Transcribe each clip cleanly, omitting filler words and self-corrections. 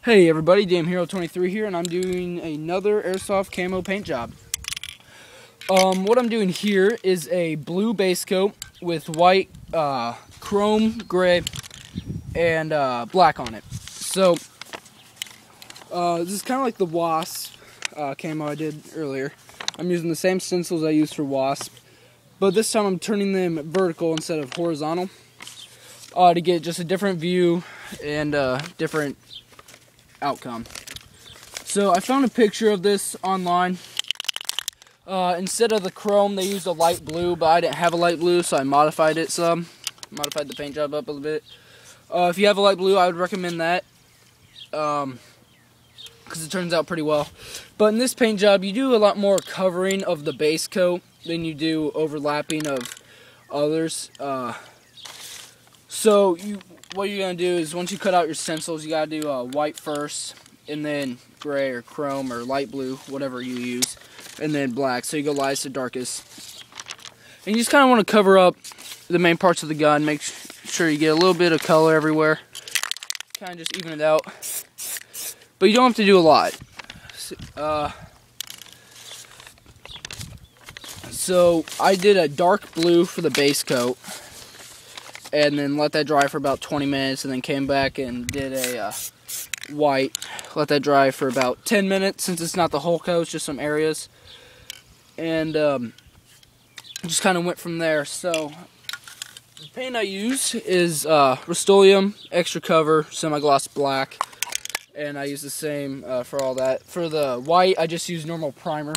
Hey everybody, DamnHero23 here, and I'm doing another Airsoft camo paint job. What I'm doing here is a blue base coat with white, chrome, gray, and black on it. So, this is kind of like the Wasp camo I did earlier. I'm using the same stencils I used for Wasp, but this time I'm turning them vertical instead of horizontal to get just a different view and different outcome. So I found a picture of this online. Instead of the chrome, they used a light blue, but I didn't have a light blue, so I modified it some. Modified the paint job up a little bit. If you have a light blue, I would recommend that, because it turns out pretty well. But in this paint job, you do a lot more covering of the base coat than you do overlapping of others. So what you're going to do is, once you cut out your stencils, you got to do white first, and then gray or chrome or light blue, whatever you use, and then black. So you go lightest to darkest. And you just kind of want to cover up the main parts of the gun, make sure you get a little bit of color everywhere. Kind of just even it out. But you don't have to do a lot. So I did a dark blue for the base coat, and then let that dry for about 20 minutes, and then came back and did a white. Let that dry for about 10 minutes, since it's not the whole coat, it's just some areas. And just kind of went from there. So the paint I use is Rust-Oleum Extra Cover Semi-Gloss Black, and I use the same for all that. For the white, I just use normal primer,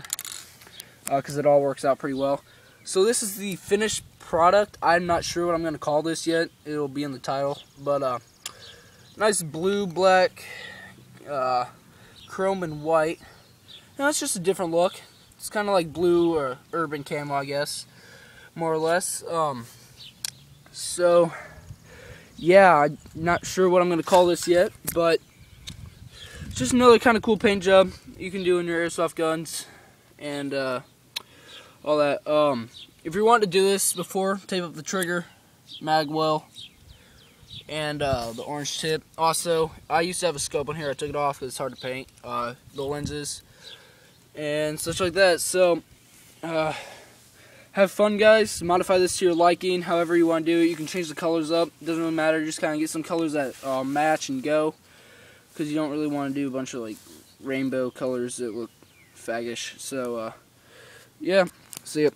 because it all works out pretty well. So this is the finished product. I'm not sure what I'm going to call this yet. It'll be in the title. But nice blue, black, chrome, and white. Now it's just a different look. It's kind of like blue or urban camo, I guess, more or less. So yeah, I'm not sure what I'm going to call this yet, but it's just another kind of cool paint job you can do in your airsoft guns and all that. If you want to do this before, tape up the trigger, mag well, and the orange tip. Also, I used to have a scope on here. I took it off because it's hard to paint. The lenses and such like that. So have fun, guys. Modify this to your liking, however you want to do it. You can change the colors up. It doesn't really matter. Just kind of get some colors that match and go, because you don't really want to do a bunch of like rainbow colors that look faggish. So yeah, see ya.